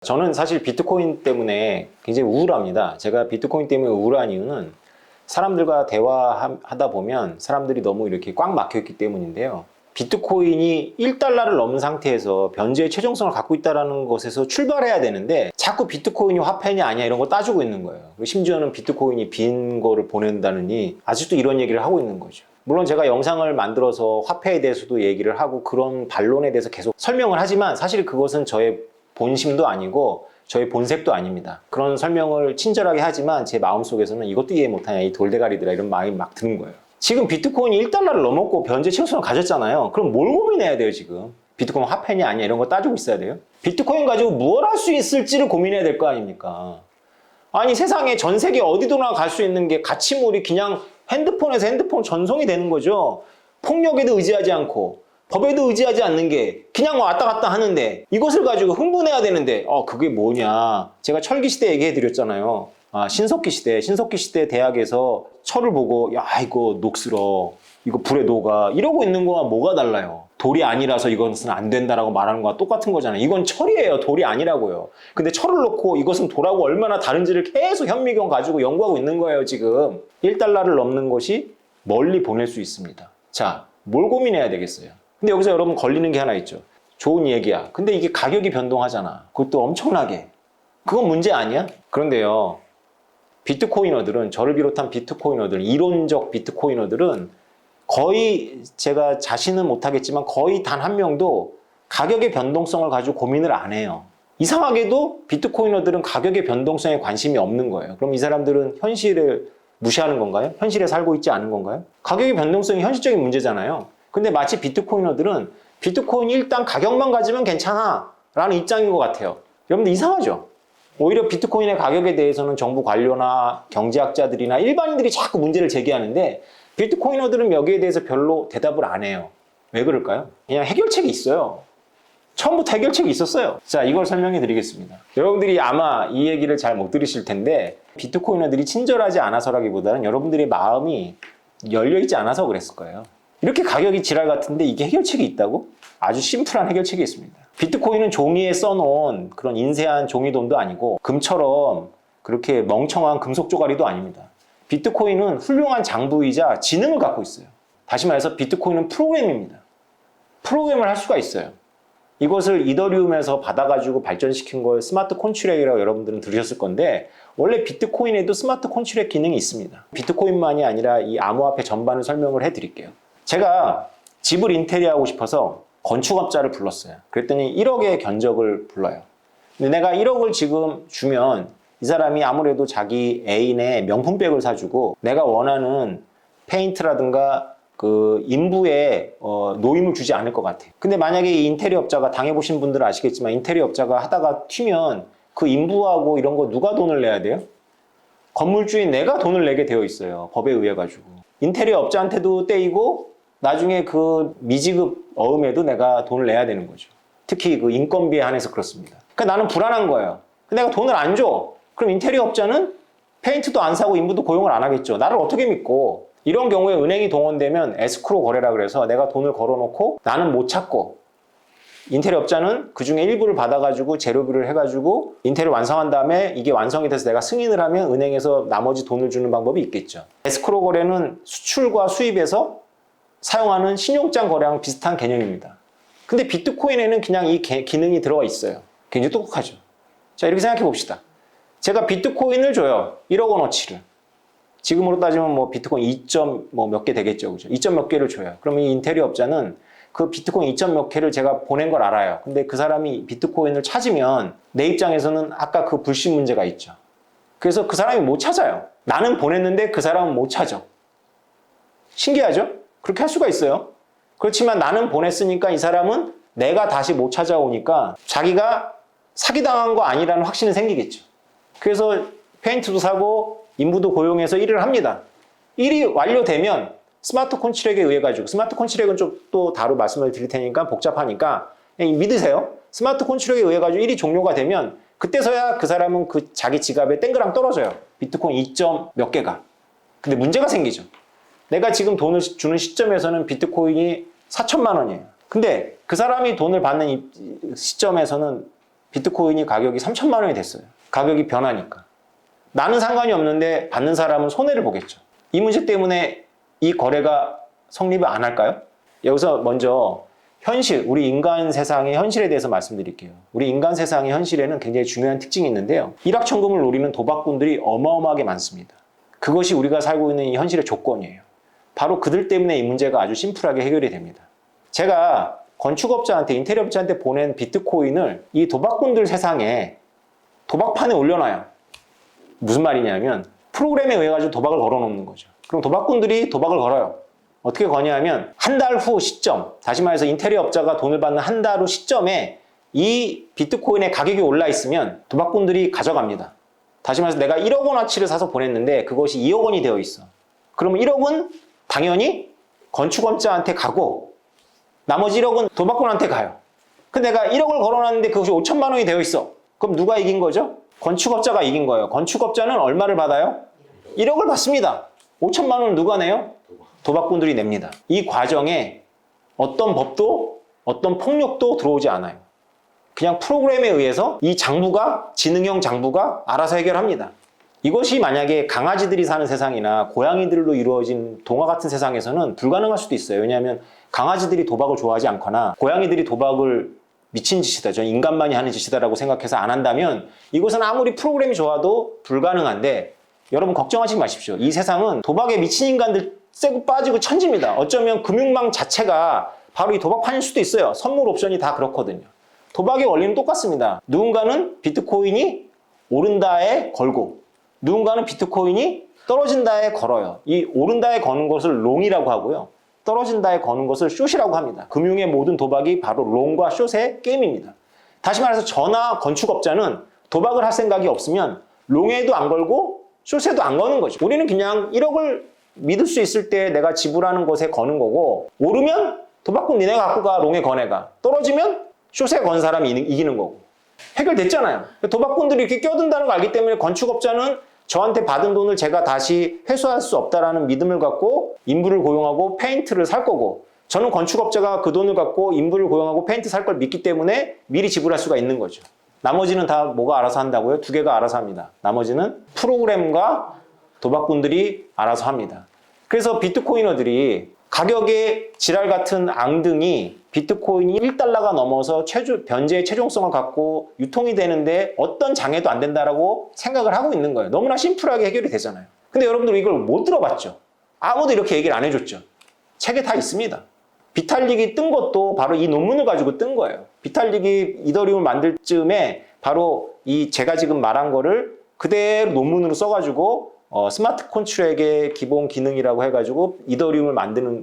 저는 사실 비트코인 때문에 굉장히 우울합니다. 제가 비트코인 때문에 우울한 이유는 사람들과 대화하다 보면 사람들이 너무 이렇게 꽉 막혀있기 때문인데요. 비트코인이 1달러를 넘은 상태에서 변제의 최종성을 갖고 있다는 것에서 출발해야 되는데 자꾸 비트코인이 화폐냐 아니야 이런 거 따지고 있는 거예요. 심지어는 비트코인이 빈 거를 보낸다느니 아직도 이런 얘기를 하고 있는 거죠. 물론 제가 영상을 만들어서 화폐에 대해서도 얘기를 하고 그런 반론에 대해서 계속 설명을 하지만 사실 그것은 저의 본심도 아니고 저의 본색도 아닙니다. 그런 설명을 친절하게 하지만 제 마음속에서는 이것도 이해 못하냐 이 돌대가리들아 이런 마음이 막 드는 거예요. 지금 비트코인이 1달러를 넘었고 변제 최소성을 가졌잖아요. 그럼 뭘 고민해야 돼요 지금? 비트코인 화폐냐 아니냐 이런 거 따지고 있어야 돼요? 비트코인 가지고 뭘 할 수 있을지를 고민해야 될 거 아닙니까? 아니 세상에 전 세계 어디도나 갈 수 있는 게 가치물이 그냥 핸드폰에서 핸드폰 전송이 되는 거죠. 폭력에도 의지하지 않고 법에도 의지하지 않는 게 그냥 왔다 갔다 하는데 이것을 가지고 흥분해야 되는데 그게 뭐냐. 제가 철기시대 얘기해 드렸잖아요. 신석기 시대 대학에서 철을 보고 야 이거 녹슬어 이거 불에 녹아 이러고 있는 거와 뭐가 달라요. 돌이 아니라서 이것은 안 된다라고 말하는 거와 똑같은 거잖아요. 이건 철이에요. 돌이 아니라고요. 근데 철을 놓고 이것은 돌하고 얼마나 다른지를 계속 현미경 가지고 연구하고 있는 거예요 지금. 1달러를 넘는 것이 멀리 보낼 수 있습니다. 자, 뭘 고민해야 되겠어요? 근데 여기서 여러분 걸리는 게 하나 있죠. 좋은 얘기야. 근데 이게 가격이 변동하잖아. 그것도 엄청나게. 그건 문제 아니야? 그런데요. 비트코이너들은 저를 비롯한 비트코이너들, 이론적 비트코이너들은 거의 제가 자신은 못하겠지만 거의 단 한 명도 가격의 변동성을 가지고 고민을 안 해요. 이상하게도 비트코이너들은 가격의 변동성에 관심이 없는 거예요. 그럼 이 사람들은 현실을 무시하는 건가요? 현실에 살고 있지 않은 건가요? 가격의 변동성이 현실적인 문제잖아요. 근데 마치 비트코이너들은 비트코인이 일단 가격만 가지면 괜찮아 라는 입장인 것 같아요. 여러분들 이상하죠? 오히려 비트코인의 가격에 대해서는 정부 관료나 경제학자들이나 일반인들이 자꾸 문제를 제기하는데 비트코이너들은 여기에 대해서 별로 대답을 안 해요. 왜 그럴까요? 그냥 해결책이 있어요. 처음부터 해결책이 있었어요. 자, 이걸 설명해 드리겠습니다. 여러분들이 아마 이 얘기를 잘 못 들으실 텐데 비트코이너들이 친절하지 않아서라기보다는 여러분들의 마음이 열려있지 않아서 그랬을 거예요. 이렇게 가격이 지랄 같은데 이게 해결책이 있다고? 아주 심플한 해결책이 있습니다. 비트코인은 종이에 써놓은 그런 인쇄한 종이돈도 아니고 금처럼 그렇게 멍청한 금속 조가리도 아닙니다. 비트코인은 훌륭한 장부이자 지능을 갖고 있어요. 다시 말해서 비트코인은 프로그램입니다. 프로그램을 할 수가 있어요. 이것을 이더리움에서 받아가지고 발전시킨 걸 스마트 콘트랙이라고 여러분들은 들으셨을 건데 원래 비트코인에도 스마트 콘트랙 기능이 있습니다. 비트코인만이 아니라 이 암호화폐 전반을 설명을 해드릴게요. 제가 집을 인테리어하고 싶어서 건축업자를 불렀어요. 그랬더니 1억의 견적을 불러요. 근데 내가 1억을 지금 주면 이 사람이 아무래도 자기 애인의 명품백을 사주고 내가 원하는 페인트라든가 그 인부에 노임을 주지 않을 것 같아요. 근데 만약에 이 인테리어 업자가 당해보신 분들은 아시겠지만 인테리어 업자가 하다가 튀면 그 인부하고 이런 거 누가 돈을 내야 돼요? 건물주인 내가 돈을 내게 되어 있어요. 법에 의해 가지고. 인테리어 업자한테도 떼이고 나중에 그 미지급 어음에도 내가 돈을 내야 되는 거죠. 특히 그 인건비에 한해서 그렇습니다. 그러니까 나는 불안한 거예요. 근데 내가 돈을 안 줘. 그럼 인테리어 업자는 페인트도 안 사고 인부도 고용을 안 하겠죠. 나를 어떻게 믿고. 이런 경우에 은행이 동원되면 에스크로 거래라 그래서 내가 돈을 걸어놓고 나는 못 찾고 인테리어 업자는 그 중에 일부를 받아가지고 재료비를 해가지고 인테리어 완성한 다음에 이게 완성이 돼서 내가 승인을 하면 은행에서 나머지 돈을 주는 방법이 있겠죠. 에스크로 거래는 수출과 수입에서 사용하는 신용장 거래랑 비슷한 개념입니다. 근데 비트코인에는 그냥 이 기능이 들어가 있어요. 굉장히 똑똑하죠. 자, 이렇게 생각해 봅시다. 제가 비트코인을 줘요. 1억 원어치를. 지금으로 따지면 뭐 비트코인 2점 뭐 몇 개 되겠죠. 그죠? 2점 몇 개를 줘요. 그러면 이 인테리어 업자는 그 비트코인 2점 몇 개를 제가 보낸 걸 알아요. 근데 그 사람이 비트코인을 찾으면 내 입장에서는 아까 그 불신 문제가 있죠. 그래서 그 사람이 못 찾아요. 나는 보냈는데 그 사람은 못 찾아. 신기하죠? 그렇게 할 수가 있어요. 그렇지만 나는 보냈으니까 이 사람은 내가 다시 못 찾아오니까 자기가 사기당한 거 아니라는 확신이 생기겠죠. 그래서 페인트도 사고 인부도 고용해서 일을 합니다. 일이 완료되면 스마트 콘트랙에 의해 가지고 스마트 콘트랙은 좀 또 따로 말씀을 드릴 테니까 복잡하니까 그냥 믿으세요. 스마트 콘트랙에 의해 가지고 일이 종료가 되면 그때서야 그 사람은 그 자기 지갑에 땡그랑 떨어져요. 비트코인 2점 몇 개가. 근데 문제가 생기죠. 내가 지금 돈을 주는 시점에서는 비트코인이 4천만 원이에요. 근데 그 사람이 돈을 받는 시점에서는 비트코인이 가격이 3천만 원이 됐어요. 가격이 변하니까. 나는 상관이 없는데 받는 사람은 손해를 보겠죠. 이 문제 때문에 이 거래가 성립을 안 할까요? 여기서 먼저 현실, 우리 인간 세상의 현실에 대해서 말씀드릴게요. 우리 인간 세상의 현실에는 굉장히 중요한 특징이 있는데요. 일확천금을 노리는 도박꾼들이 어마어마하게 많습니다. 그것이 우리가 살고 있는 이 현실의 조건이에요. 바로 그들 때문에 이 문제가 아주 심플하게 해결이 됩니다. 제가 건축업자한테, 인테리어업자한테 보낸 비트코인을 이 도박꾼들 세상에 도박판에 올려놔요. 무슨 말이냐면 프로그램에 의해 가지고 도박을 걸어놓는 거죠. 그럼 도박꾼들이 도박을 걸어요. 어떻게 거냐면 한 달 후 시점, 다시 말해서 인테리어업자가 돈을 받는 한 달 후 시점에 이 비트코인의 가격이 올라 있으면 도박꾼들이 가져갑니다. 다시 말해서 내가 1억 원어치를 사서 보냈는데 그것이 2억 원이 되어 있어. 그러면 1억은 당연히 건축업자한테 가고 나머지 1억은 도박꾼한테 가요. 근데 내가 1억을 걸어놨는데 그것이 5천만 원이 되어 있어. 그럼 누가 이긴 거죠? 건축업자가 이긴 거예요. 건축업자는 얼마를 받아요? 1억을 받습니다. 5천만 원을 누가 내요? 도박꾼들이 냅니다. 이 과정에 어떤 법도 어떤 폭력도 들어오지 않아요. 그냥 프로그램에 의해서 이 장부가, 지능형 장부가 알아서 해결합니다. 이것이 만약에 강아지들이 사는 세상이나 고양이들로 이루어진 동화 같은 세상에서는 불가능할 수도 있어요. 왜냐하면 강아지들이 도박을 좋아하지 않거나 고양이들이 도박을 미친 짓이다, 저는 인간만이 하는 짓이다라고 생각해서 안 한다면 이것은 아무리 프로그램이 좋아도 불가능한데 여러분 걱정하지 마십시오. 이 세상은 도박에 미친 인간들 세고 빠지고 천지입니다. 어쩌면 금융망 자체가 바로 이 도박판일 수도 있어요. 선물 옵션이 다 그렇거든요. 도박의 원리는 똑같습니다. 누군가는 비트코인이 오른다에 걸고 누군가는 비트코인이 떨어진다에 걸어요. 이 오른다에 거는 것을 롱이라고 하고요. 떨어진다에 거는 것을 숏이라고 합니다. 금융의 모든 도박이 바로 롱과 숏의 게임입니다. 다시 말해서 저나 건축업자는 도박을 할 생각이 없으면 롱에도 안 걸고 숏에도 안 거는 거죠. 우리는 그냥 1억을 믿을 수 있을 때 내가 지불하는 것에 거는 거고 오르면 도박꾼 니네 갖고 가, 롱에 거네가. 떨어지면 숏에 건 사람이 이기는 거고. 해결됐잖아요. 도박꾼들이 이렇게 껴든다는 걸 알기 때문에 건축업자는 저한테 받은 돈을 제가 다시 회수할 수 없다라는 믿음을 갖고 인부를 고용하고 페인트를 살 거고 저는 건축업자가 그 돈을 갖고 인부를 고용하고 페인트 살 걸 믿기 때문에 미리 지불할 수가 있는 거죠. 나머지는 다 뭐가 알아서 한다고요? 두 개가 알아서 합니다. 나머지는 프로그램과 도박꾼들이 알아서 합니다. 그래서 비트코이너들이 가격의 지랄 같은 앙등이 비트코인이 1달러가 넘어서 변제의 최종성을 갖고 유통이 되는데 어떤 장애도 안 된다라고 생각을 하고 있는 거예요. 너무나 심플하게 해결이 되잖아요. 근데 여러분들 이걸 못 들어봤죠. 아무도 이렇게 얘기를 안 해줬죠. 책에 다 있습니다. 비탈릭이 뜬 것도 바로 이 논문을 가지고 뜬 거예요. 비탈릭이 이더리움을 만들 즈음에 바로 이 제가 지금 말한 거를 그대로 논문으로 써가지고 스마트 컨트랙의 기본 기능이라고 해가지고 이더리움을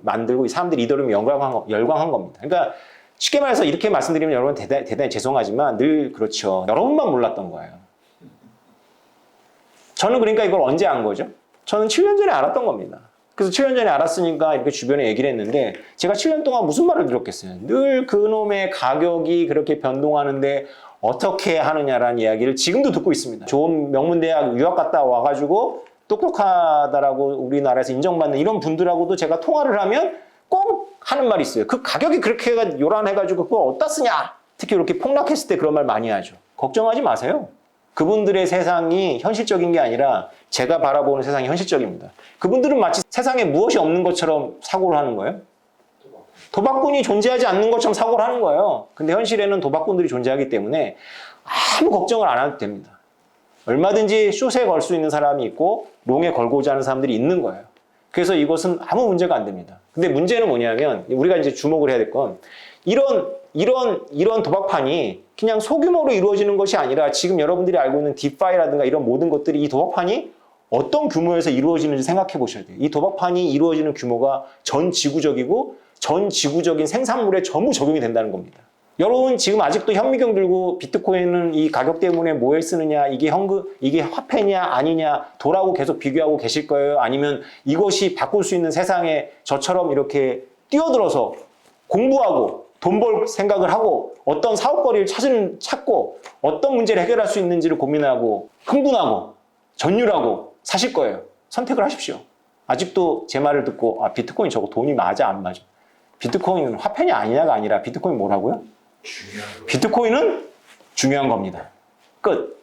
만들고 이 사람들이 이더리움을 열광한 겁니다. 그러니까 쉽게 말해서 이렇게 말씀드리면 여러분 대단히 죄송하지만 늘 그렇죠. 여러분만 몰랐던 거예요. 저는 그러니까 이걸 언제 안 거죠? 저는 7년 전에 알았던 겁니다. 그래서 7년 전에 알았으니까 이렇게 주변에 얘기를 했는데 제가 7년 동안 무슨 말을 들었겠어요? 늘 그놈의 가격이 그렇게 변동하는데 어떻게 하느냐라는 이야기를 지금도 듣고 있습니다. 좋은 명문대학 유학 갔다 와가지고 똑똑하다라고 우리나라에서 인정받는 이런 분들하고도 제가 통화를 하면 꼭 하는 말이 있어요. 그 가격이 그렇게 요란해가지고 그걸 어디다 쓰냐? 특히 이렇게 폭락했을 때 그런 말 많이 하죠. 걱정하지 마세요. 그분들의 세상이 현실적인 게 아니라 제가 바라보는 세상이 현실적입니다. 그분들은 마치 세상에 무엇이 없는 것처럼 사고를 하는 거예요. 도박꾼이 존재하지 않는 것처럼 사고를 하는 거예요. 근데 현실에는 도박꾼들이 존재하기 때문에 아무 걱정을 안 해도 됩니다. 얼마든지 숏에 걸 수 있는 사람이 있고 롱에 걸고자 하는 사람들이 있는 거예요. 그래서 이것은 아무 문제가 안 됩니다. 근데 문제는 뭐냐면 우리가 이제 주목을 해야 될 건 이런 도박판이 그냥 소규모로 이루어지는 것이 아니라 지금 여러분들이 알고 있는 디파이라든가 이런 모든 것들이 이 도박판이 어떤 규모에서 이루어지는지 생각해 보셔야 돼요. 이 도박판이 이루어지는 규모가 전 지구적이고 전 지구적인 생산물에 전부 적용이 된다는 겁니다. 여러분 지금 아직도 현미경 들고 비트코인은 이 가격 때문에 뭐에 쓰느냐, 이게 화폐냐 아니냐 도라고 계속 비교하고 계실 거예요? 아니면 이것이 바꿀 수 있는 세상에 저처럼 이렇게 뛰어들어서 공부하고 돈 벌 생각을 하고 어떤 사업거리를 찾고 어떤 문제를 해결할 수 있는지를 고민하고 흥분하고 전율하고 사실 거예요. 선택을 하십시오. 아직도 제 말을 듣고 비트코인 저거 돈이 맞아 안 맞아? 비트코인은 화폐냐 아니냐가 아니라 비트코인 뭐라고요? 비트코인은 중요한 겁니다. 끝.